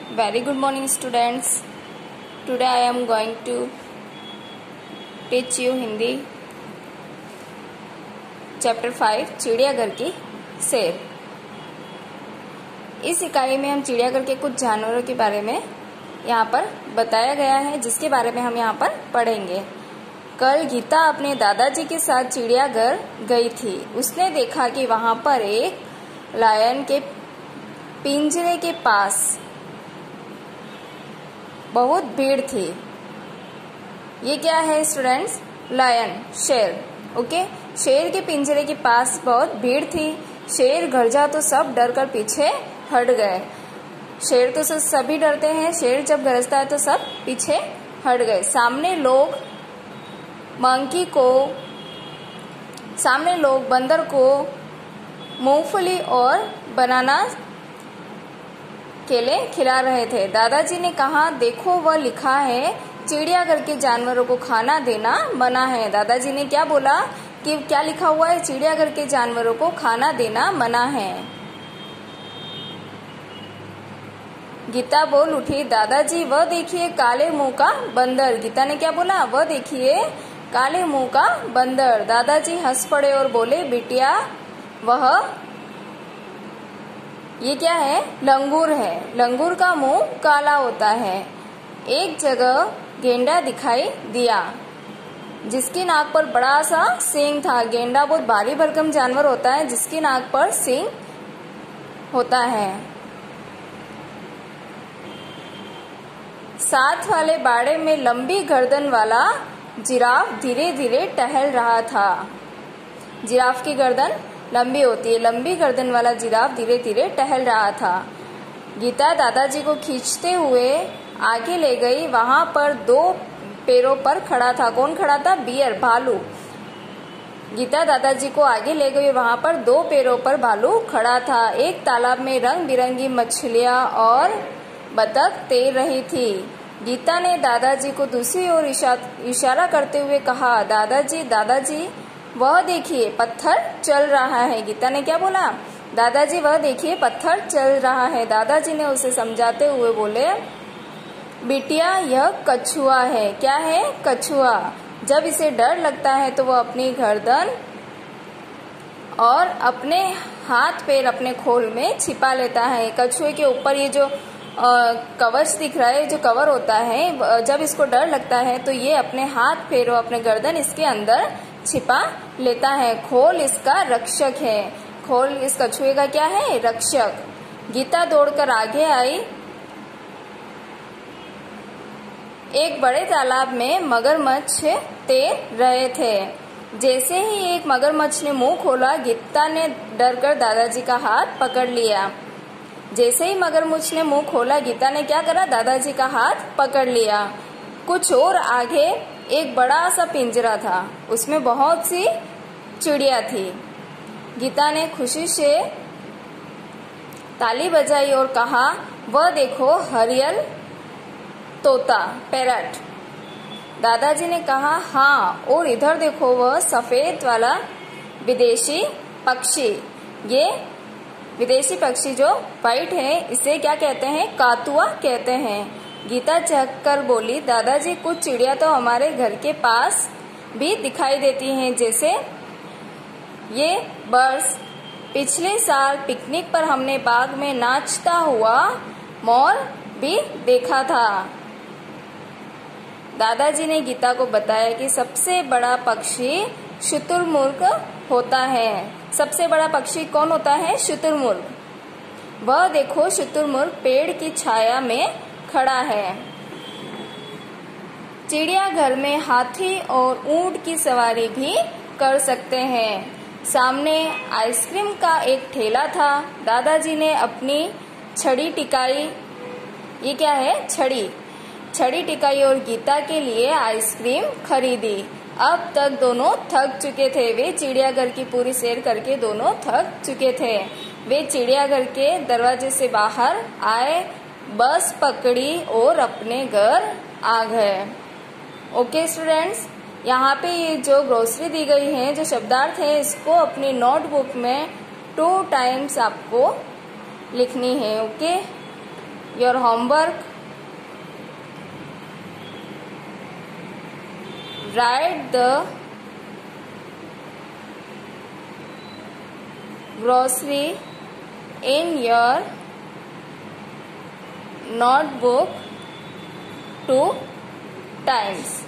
Very good morning, students. Today I am going to teach you Hindi chapter 5 चिड़ियाघर की सैर। इस इकाई में हम चिड़ियाघर के कुछ जानवरों के बारे में यहाँ पर बताया गया है, जिसके बारे में हम यहाँ पर पढ़ेंगे। कल गीता अपने दादाजी के साथ चिड़ियाघर गई थी। उसने देखा कि वहाँ पर एक लायन के पिंजरे के पास बहुत भीड़ थी। ये क्या है स्टूडेंट्स? लायन, शेर। ओके, शेर के पिंजरे के पास बहुत भीड़ थी। शेर गरजा तो सब डर कर पीछे हट गए। शेर तो सभी डरते हैं, शेर जब गरजता है तो सब पीछे हट गए। सामने लोग बंदर को मूंगफली और बनाना केले खिला रहे थे। दादाजी ने कहा, देखो वह लिखा है चिड़ियाघर के जानवरों को खाना देना मना है। दादाजी ने क्या बोला कि क्या लिखा हुआ है? चिड़ियाघर के जानवरों को खाना देना मना है। गीता बोल उठी, दादाजी वह देखिए काले मुंह का बंदर। गीता ने क्या बोला? वह देखिए काले मुंह का बंदर। दादाजी हंस पड़े और बोले, बिटिया वह ये क्या है? लंगूर है। लंगूर का मुंह काला होता है। एक जगह गेंडा दिखाई दिया जिसकी नाक पर बड़ा सा सींग था। गेंडा बहुत भारी भरकम जानवर होता है जिसकी नाक पर सींग होता है। साथ वाले बाड़े में लंबी गर्दन वाला जिराफ धीरे धीरे टहल रहा था। जिराफ की गर्दन लंबी होती है। लंबी गर्दन वाला जिराफ धीरे धीरे टहल रहा था। गीता दादाजी को खींचते हुए आगे ले गई। वहां पर दो पैरों पर खड़ा था। कौन खड़ा था? बियर, भालू। गीता दादाजी को आगे ले गई। वहां पर दो पैरों पर भालू खड़ा था। एक तालाब में रंग बिरंगी मछलियां और बतख तैर रही थी। गीता ने दादाजी को दूसरी ओर इशारा करते हुए कहा, दादाजी दादाजी वह देखिए पत्थर चल रहा है। गीता ने क्या बोला? दादाजी वह देखिए पत्थर चल रहा है। दादाजी ने उसे समझाते हुए बोले, बिटिया यह कछुआ है। क्या है? कछुआ। जब इसे डर लगता है तो वह अपनी गर्दन और अपने हाथ पैर अपने खोल में छिपा लेता है। कछुए के ऊपर ये जो कवच दिख रहा है, जो कवर होता है, जब इसको डर लगता है तो ये अपने हाथ पैर और अपने गर्दन इसके अंदर छिपा लेता है। खोल इसका रक्षक है। खोल इस कछुए का क्या है? रक्षक। गीता दौड़कर आगे आई। एक बड़े तालाब में मगरमच्छ तैर रहे थे। जैसे ही एक मगरमच्छ ने मुंह खोला, गीता ने डरकर दादाजी का हाथ पकड़ लिया। जैसे ही मगरमच्छ ने मुंह खोला, गीता ने क्या करा? दादाजी का हाथ पकड़ लिया। कुछ और आगे एक बड़ा सा पिंजरा था। उसमें बहुत सी चिड़िया थी। गीता ने खुशी से ताली बजाई और कहा, वह देखो हरियल तोता, पैरट। दादाजी ने कहा, हाँ, और इधर देखो वह सफेद वाला विदेशी पक्षी। ये विदेशी पक्षी जो व्हाइट है, इसे क्या कहते हैं? कातुआ कहते हैं। गीता चहक कर बोली, दादाजी कुछ चिड़िया तो हमारे घर के पास भी दिखाई देती हैं, जैसे ये बर्ड्स। पिछले साल पिकनिक पर हमने बाग में नाचता हुआ मोर भी देखा था। दादाजी ने गीता को बताया कि सबसे बड़ा पक्षी शुतुरमुर्ग होता है। सबसे बड़ा पक्षी कौन होता है? शुतुरमुर्ग। वह देखो शुतुरमुर्ग पेड़ की छाया में खड़ा है। चिड़ियाघर में हाथी और ऊंट की सवारी भी कर सकते हैं। सामने आइसक्रीम का एक ठेला था। दादाजी ने अपनी छड़ी टिकाई। ये क्या है? छड़ी टिकाई और गीता के लिए आइसक्रीम खरीदी। अब तक दोनों थक चुके थे। वे चिड़ियाघर की पूरी सैर करके दोनों थक चुके थे। वे चिड़ियाघर के दरवाजे से बाहर आए, बस पकड़ी और अपने घर आ गए। ओके स्टूडेंट्स, यहाँ पे ये जो ग्रोसरी दी गई है, जो शब्दार्थ है, इसको अपनी नोटबुक में 2 टाइम्स आपको लिखनी है। Okay. Your homework, write the grocery in your notebook 2 times.